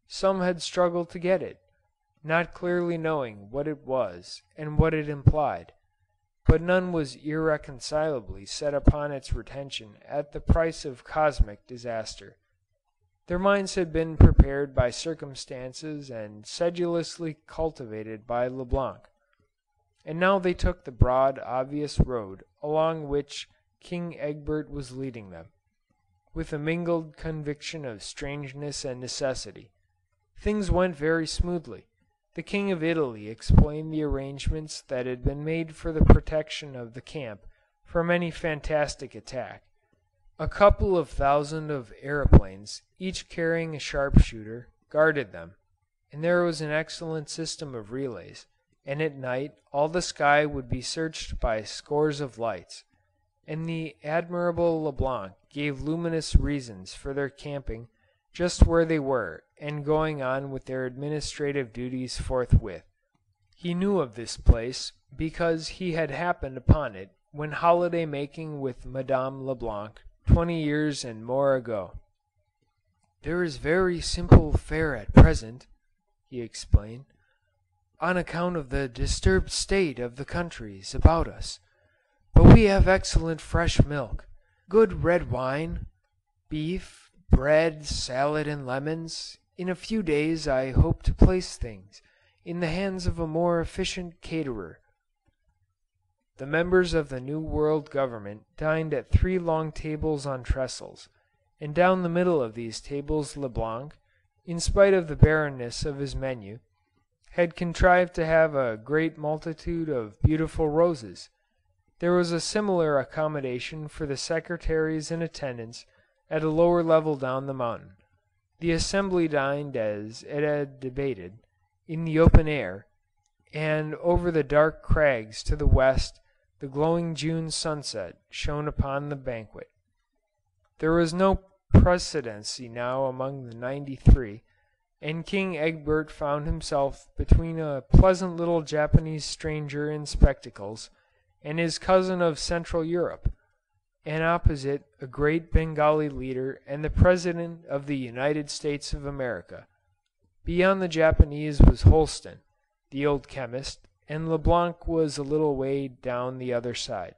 Some had struggled to get it, not clearly knowing what it was and what it implied, but none was irreconcilably set upon its retention at the price of cosmic disaster. Their minds had been prepared by circumstances and sedulously cultivated by Leblanc, and now they took the broad, obvious road along which King Egbert was leading them, with a mingled conviction of strangeness and necessity. Things went very smoothly. The King of Italy explained the arrangements that had been made for the protection of the camp from any fantastic attack. A couple of thousand of aeroplanes, each carrying a sharpshooter, guarded them, and there was an excellent system of relays, and at night all the sky would be searched by scores of lights, and the admirable Leblanc gave luminous reasons for their camping just where they were, and going on with their administrative duties forthwith. He knew of this place, because he had happened upon it when holiday making with Madame Leblanc 20 years and more ago. "There is very simple fare at present," he explained, "on account of the disturbed state of the countries about us, but we have excellent fresh milk, good red wine, beef, bread, salad, and lemons. In a few days I hope to place things in the hands of a more efficient caterer." The members of the New World Government dined at 3 long tables on trestles, and down the middle of these tables Leblanc, in spite of the barrenness of his menu, had contrived to have a great multitude of beautiful roses. There was a similar accommodation for the secretaries and attendants at a lower level down the mountain. The assembly dined as it had debated, in the open air, and over the dark crags to the west the glowing June sunset shone upon the banquet. There was no precedency now among the 93, and King Egbert found himself between a pleasant little Japanese stranger in spectacles and his cousin of Central Europe, and opposite a great Bengali leader and the President of the United States of America. Beyond the Japanese was Holston, the old chemist, and Leblanc was a little way down the other side.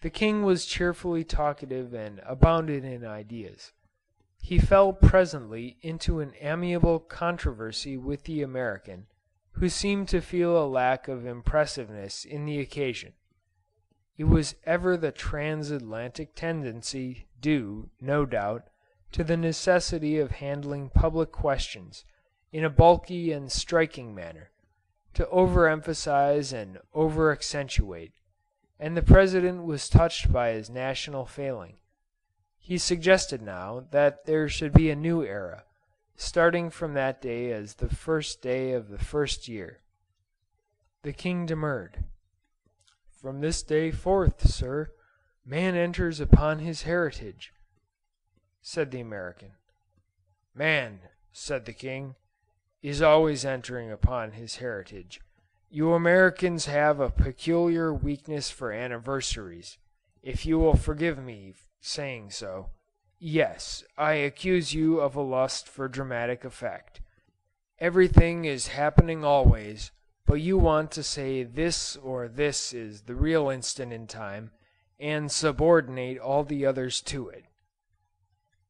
The King was cheerfully talkative and abounded in ideas. He fell presently into an amiable controversy with the American, who seemed to feel a lack of impressiveness in the occasion. It was ever the transatlantic tendency, due, no doubt, to the necessity of handling public questions in a bulky and striking manner, to over-emphasize and over-accentuate, and the President was touched by his national failing. He suggested now that there should be a new era, starting from that day as the first day of the first year. The King demurred. "From this day forth, sir, man enters upon his heritage," said the American. "Man," said the King, "is always entering upon his heritage. You Americans have a peculiar weakness for anniversaries, if you will forgive me saying so. Yes, I accuse you of a lust for dramatic effect. Everything is happening always, but you want to say this or this is the real instant in time, and subordinate all the others to it."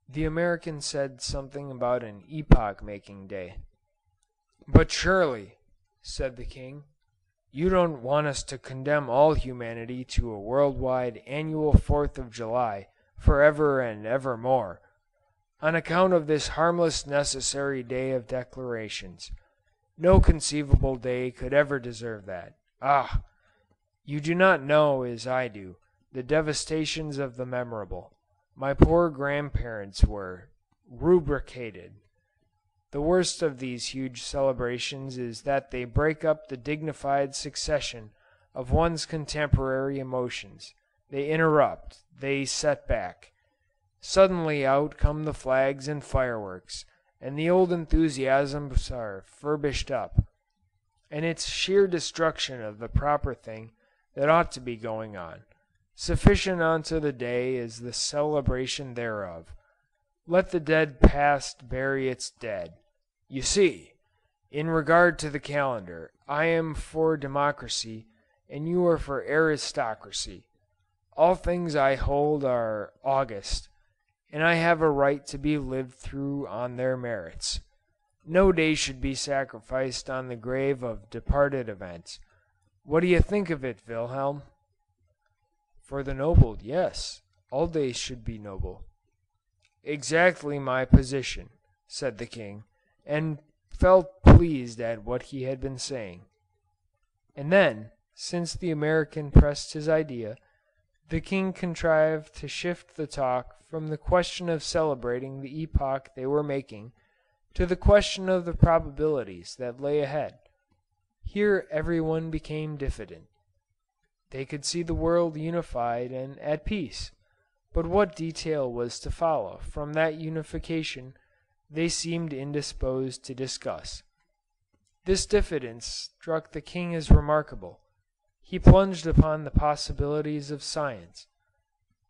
The American said something about an epoch-making day. "But surely," said the King, "you don't want us to condemn all humanity to a worldwide annual 4th of July forever and evermore, on account of this harmless necessary day of declarations. No conceivable day could ever deserve that. Ah! You do not know, as I do, the devastations of the memorable. My poor grandparents were rubricated. The worst of these huge celebrations is that they break up the dignified succession of one's contemporary emotions. They interrupt, they set back. Suddenly out come the flags and fireworks, and the old enthusiasms are furbished up, and it's sheer destruction of the proper thing that ought to be going on. Sufficient unto the day is the celebration thereof. Let the dead past bury its dead. You see, in regard to the calendar, I am for democracy, and you are for aristocracy. All things I hold are august, and I have a right to be lived through on their merits. No day should be sacrificed on the grave of departed events. What do you think of it, Wilhelm?" "For the noble, yes. All days should be noble." "Exactly my position," said the king, and felt pleased at what he had been saying. And then, since the American pressed his idea, the king contrived to shift the talk from the question of celebrating the epoch they were making to the question of the probabilities that lay ahead. Here everyone became diffident. They could see the world unified and at peace, but what detail was to follow from that unification they seemed indisposed to discuss. This diffidence struck the king as remarkable. He plunged upon the possibilities of science.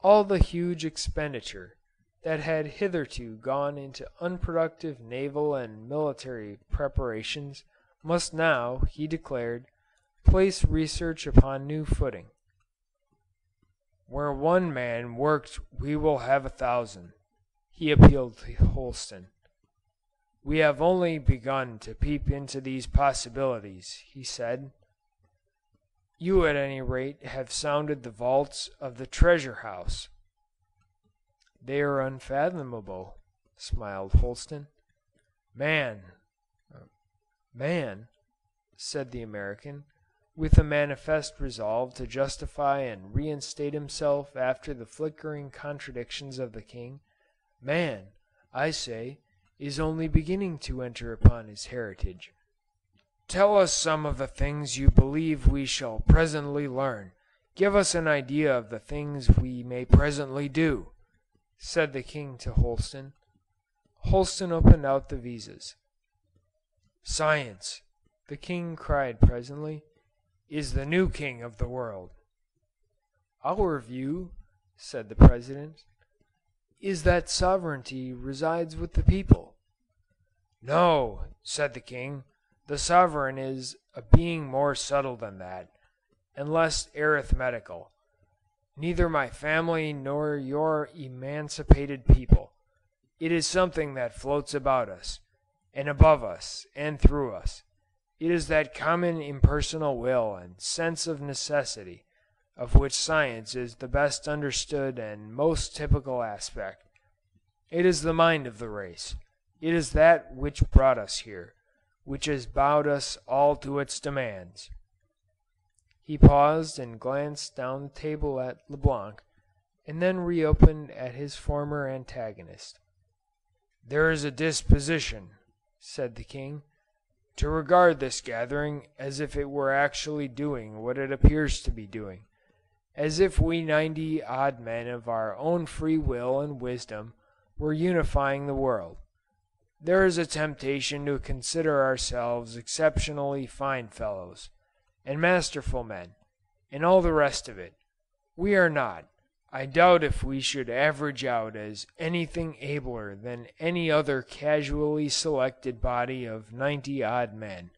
All the huge expenditure that had hitherto gone into unproductive naval and military preparations must now, he declared, place research upon new footing. "Where one man worked we will have 1,000," he appealed to Holsten. "We have only begun to peep into these possibilities," he said. "You at any rate have sounded the vaults of the treasure house." "They are unfathomable," smiled Holsten. Man," said the American, with a manifest resolve to justify and reinstate himself after the flickering contradictions of the king, "man, I say, is only beginning to enter upon his heritage. Tell us some of the things you believe we shall presently learn. Give us an idea of the things we may presently do," said the king to Holsten. Holsten opened out the visas. "Science," the king cried presently, "is the new king of the world." "Our view," said the President, "is that sovereignty resides with the people." "No," said the king, "the sovereign is a being more subtle than that, and less arithmetical. Neither my family nor your emancipated people. It is something that floats about us, and above us, and through us. It is that common impersonal will and sense of necessity, of which science is the best understood and most typical aspect. It is the mind of the race. It is that which brought us here, which has bowed us all to its demands." He paused and glanced down the table at Leblanc, and then reopened at his former antagonist. "There is a disposition," said the king, "to regard this gathering as if it were actually doing what it appears to be doing, as if we 90-odd men of our own free will and wisdom were unifying the world. There is a temptation to consider ourselves exceptionally fine fellows, and masterful men, and all the rest of it. We are not. I doubt if we should average out as anything abler than any other casually selected body of 90-odd men.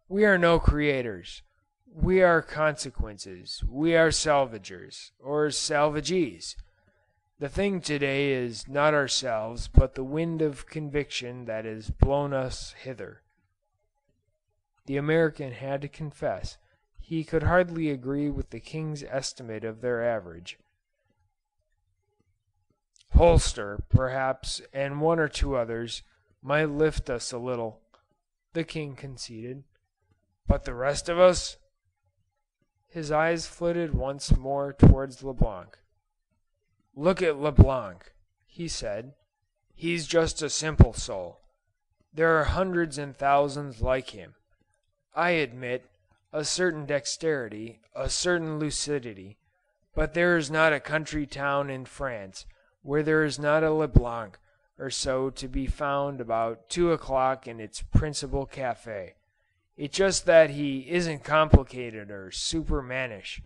We are no creators. We are consequences. We are salvagers, or salvagees. The thing today is not ourselves, but the wind of conviction that has blown us hither." The American had to confess he could hardly agree with the king's estimate of their average. "Holster, perhaps, and one or two others, might lift us a little," the king conceded. "But the rest of us?" His eyes flitted once more towards Leblanc. "Look at Leblanc," he said. "He's just a simple soul. There are hundreds and thousands like him. I admit a certain dexterity, a certain lucidity, but there is not a country town in France where there is not a Leblanc or so to be found about 2 o'clock in its principal café. It's just that he isn't complicated or supermannish,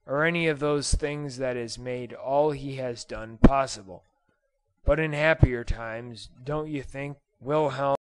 or any of those things that has made all he has done possible. But in happier times, don't you think, Wilhelm